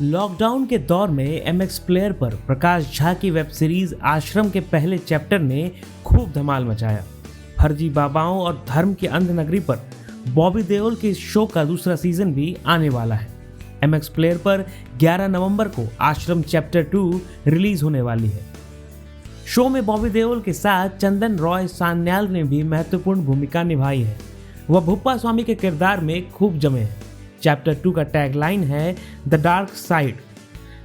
Lockdown के दौर में एमएक्स प्लेयर पर प्रकाश झा की वेब सीरीज आश्रम के पहले चैप्टर ने खूब धमाल मचाया। फर्जी बाबाओं और धर्म की अंध नगरी पर बॉबी देओल के इस शो का दूसरा सीजन भी आने वाला है। एमएक्स प्लेयर पर 11 नवंबर को आश्रम चैप्टर 2 रिलीज होने वाली है। शो में बॉबी देओल के साथ चंदन रॉय सान्याल ने भी महत्वपूर्ण भूमिका निभाई है। वह भुप्पा स्वामी के किरदार में खूब जमे हैं। चैप्टर 2 का टैगलाइन है the dark side.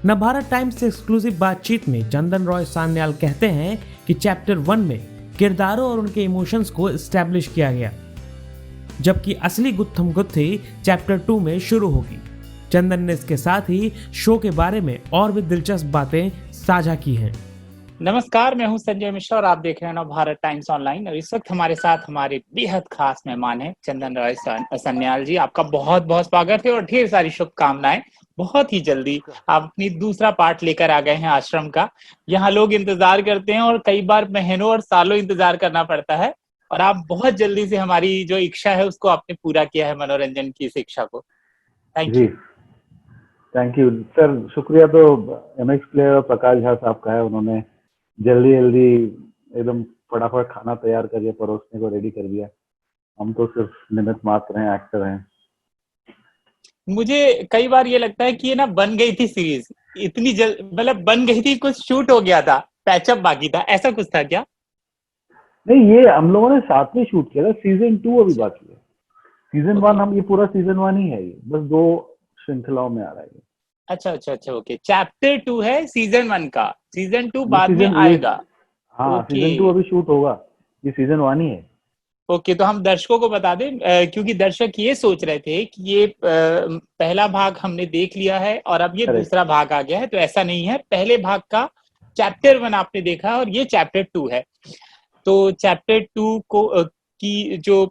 Navbharat times से एक्सक्लूसिव बातचीत में चंदन रॉय सान्याल कहते हैं कि चैप्टर 1 में किरदारों और उनके इमोशंस को एस्टैब्लिश किया गया, जबकि असली गुत्थम गुत्थी चैप्टर 2 में शुरू होगी। चंदन ने इसके साथ ही शो के बारे में और भी दिलचस्प बातें साझा की हैं। नमस्कार, मैं हूं संजय मिश्रा और आप देख रहे हैं नवभारत टाइम्स ऑनलाइन। और इस वक्त हमारे साथ हमारे बेहद खास मेहमान हैं चंदन रॉय सान्याल जी। आपका बहुत बहुत स्वागत है और ढेर सारी शुभकामनाएं। बहुत ही जल्दी आप अपनी दूसरा पार्ट लेकर आ गए हैं आश्रम का। यहाँ लोग इंतजार करते हैं और कई बार महीनों और सालों इंतजार करना पड़ता है, और आप बहुत जल्दी से हमारी जो इच्छा है उसको आपने पूरा किया है, मनोरंजन की इस इच्छा को। थैंक जी, यू। Thank you sir. शुक्रिया तो एमएक्स प्लेयर और प्रकाश झा साहब का है। उन्होंने जल्दी जल्दी एकदम फटाफट खाना तैयार करके परोसने को रेडी कर दिया। हम तो सिर्फ निमित्त मात्र हैं, एक्टर हैं। मुझे कई बार ये लगता है कि ये ना बन गई थी सीरीज इतनी जल्द, मतलब बन गई थी, कुछ शूट हो गया था, पैचअप बाकी था, ऐसा कुछ था क्या? नहीं, ये हम लोगों ने साथ में शूट किया था। सीजन 2 अभी बाकी है। सीजन 1 ओके, हम, ये पूरा सीजन 1 ही है। ये बस 2 श्रृंखलाओं में आ रहा है ये। अच्छा अच्छा अच्छा, ओके। चैप्टर 2 है सीजन 1 का, सीजन 2 ये बाद में सीजन ये आएगा। हाँ, ओके सीजन 2 अभी शूट होगा। ये सीजन 1 ही है। ओके, तो हम दर्शकों को बता दें, क्योंकि दर्शक ये सोच रहे थे कि ये पहला भाग हमने देख लिया है और अब ये करेक्ट। दूसरा भाग आ गया है, तो ऐसा नहीं है। पहले भाग का चैप्टर 1 आपने देखा और ये चैप्टर 2 है। तो चैप्टर 2 को की जो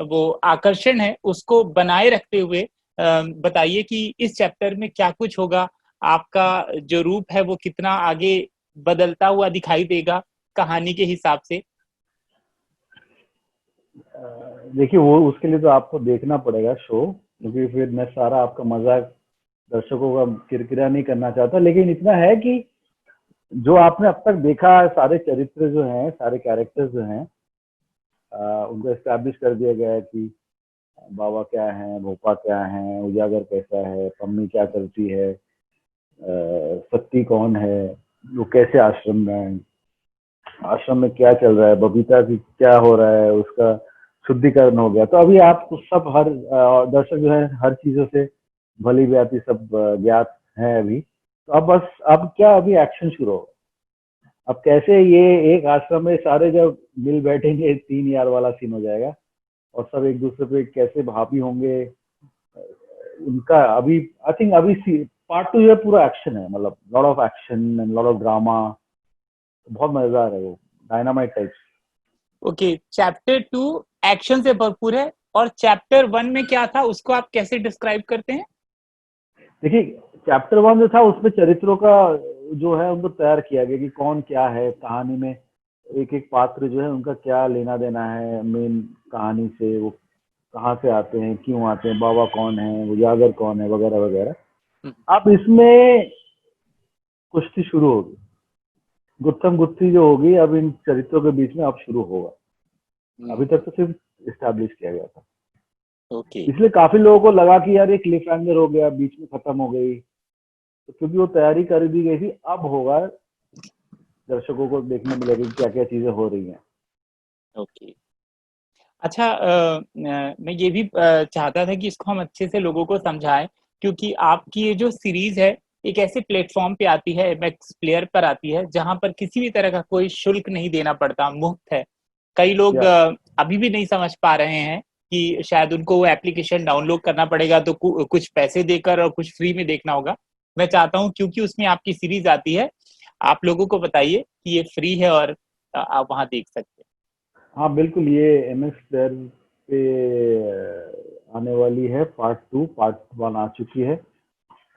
वो आकर्षण है उसको बनाए रखते हुए बताइए कि इस चैप्टर में क्या कुछ होगा। आपका जो रूप है वो कितना आगे बदलता हुआ दिखाई देगा कहानी के हिसाब से। देखिए, वो उसके लिए तो आपको देखना पड़ेगा शो, क्योंकि फिर मैं सारा आपका मजाक दर्शकों का किरकिरा नहीं करना चाहता। लेकिन इतना है कि जो आपने अब तक देखा, सारे चरित्र जो हैं, सारे कैरेक्टर्स जो हैं, उनको एस्टैब्लिश कर दिया गया है कि बाबा क्या है, भोपा क्या है, उजागर कैसा है, पम्मी क्या करती है, सत्ती कौन है, वो कैसे आश्रम में है, आश्रम में क्या चल रहा है, बबीता की क्या हो रहा है, उसका शुद्धिकरण हो गया। तो अभी आपको सब हर दर्शक जो है हर चीजों से भली भांति सब ज्ञात है अभी। तो अब क्या, अभी एक्शन शुरू होगा। अब कैसे ये एक आश्रम में सारे जब मिल बैठेंगे, 3 यार वाला सीन हो जाएगा और सब एक दूसरे पे कैसे हावी होंगे, उनका अभी आई थिंक अभी पार्ट 2 जो है पूरा एक्शन है। मतलब lot of action and lot of drama. बहुत मजेदार है वो, dynamite type. Okay, chapter 2 action से भरपूर है, और चैप्टर 1 में क्या था उसको आप कैसे डिस्क्राइब करते हैं? देखिए, चैप्टर 1 जो था उसमें चरित्रों का जो है उनको तैयार किया गया कि कौन क्या है कहानी में। एक एक पात्र जो है उनका क्या लेना देना है मेन कहानी से, वो कहाँ से आते हैं, क्यों आते हैं, बाबा कौन है, उजागर कौन है, वगैरह हम्म, वगैरह। अब इसमें कुश्ती शुरू होगी, गुत्थम गुत्थी जो होगी अब इन चरित्रों के बीच में अब शुरू होगा। अभी तक तो सिर्फ इस्टेब्लिश किया गया था, ओके। इसलिए काफी लोगों को लगा कि यार ये क्लिफ हैंगर हो गया, बीच में खत्म हो गई। तो क्योंकि वो तैयारी कर दी गई थी, अब होगा, दर्शकों को देखने मिलेगा कि क्या क्या चीजें हो रही हैं। ओके, अच्छा, मैं ये भी चाहता था कि इसको हम अच्छे से लोगों को समझाएं, क्योंकि आपकी ये जो सीरीज है एक ऐसे प्लेटफॉर्म पे आती है, एमएक्स प्लेयर पर आती है, जहां पर किसी भी तरह का कोई शुल्क नहीं देना पड़ता, मुफ्त है। कई लोग या अभी भी नहीं समझ पा रहे हैं कि शायद उनको वो एप्लीकेशन डाउनलोड करना पड़ेगा, तो कुछ पैसे देकर और कुछ फ्री में देखना होगा। मैं चाहता हूँ, क्योंकि उसमें आपकी सीरीज आती है, आप लोगों को बताइए कि ये फ्री है और आप वहां देख सकते हाँ, बिल्कुल, ये एमएक्स प्लेयर पे आने वाली है। पार्ट 1 आ चुकी है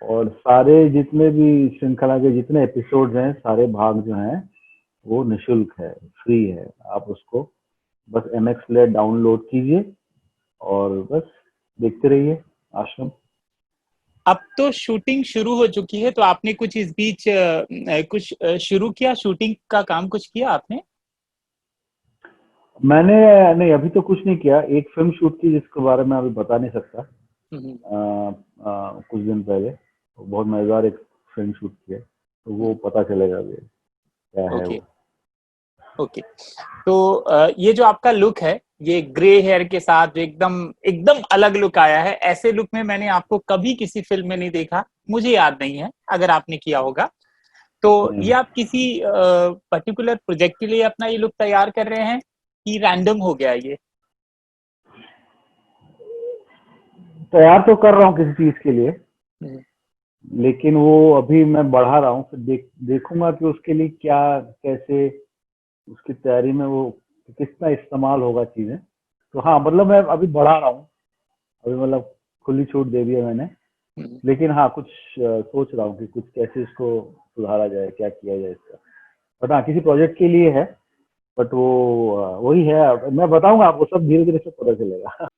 और सारे जितने भी श्रृंखला के जितने एपिसोड्स हैं, सारे भाग जो हैं वो निशुल्क है, फ्री है। आप उसको बस एमएक्स प्लेयर डाउनलोड कीजिए और बस देखते रहिए आश्रम। अब तो शूटिंग शुरू हो चुकी है, तो आपने कुछ इस बीच कुछ शुरू किया, शूटिंग का काम कुछ किया आपने? मैंने नहीं, अभी तो कुछ नहीं किया। एक फिल्म शूट की जिसके बारे में अभी बता नहीं सकता। हम्म, कुछ दिन पहले बहुत मजेदार एक फिल्म शूट की है, तो वो पता चलेगा अभी क्या है ओके वो। ओके। तो ये जो आपका लुक है, ये ग्रे हेयर के साथ जो एकदम एकदम अलग लुक आया है, ऐसे लुक में मैंने आपको कभी किसी फिल्म में नहीं देखा, मुझे याद नहीं है, अगर आपने किया होगा तो। ये नहीं, आप किसी पर्टिकुलर प्रोजेक्ट के लिए अपना ये लुक तैयार कर रहे हैं कि रैंडम हो गया ये? तैयार तो कर रहा हूँ किसी चीज के लिए, हम्म, लेकिन वो अभी मैं बढ़ा रहा हूँ। फिर देखूंगा कि उसके लिए क्या, कैसे उसकी तैयारी में वो कितना इस्तेमाल होगा चीजें। तो हाँ, मतलब मैं अभी बढ़ा रहा हूँ। अभी मतलब खुली छूट दे दी है मैंने। हम्म। लेकिन हाँ, कुछ सोच रहा हूँ कि कुछ कैसे इसको सुधारा जाए, क्या किया जाए इसका। बट हाँ, किसी प्रोजेक्ट के लिए है। बट वो वही है, मैं बताऊंगा आपको, सब धीरे धीरे सब पता चलेगा।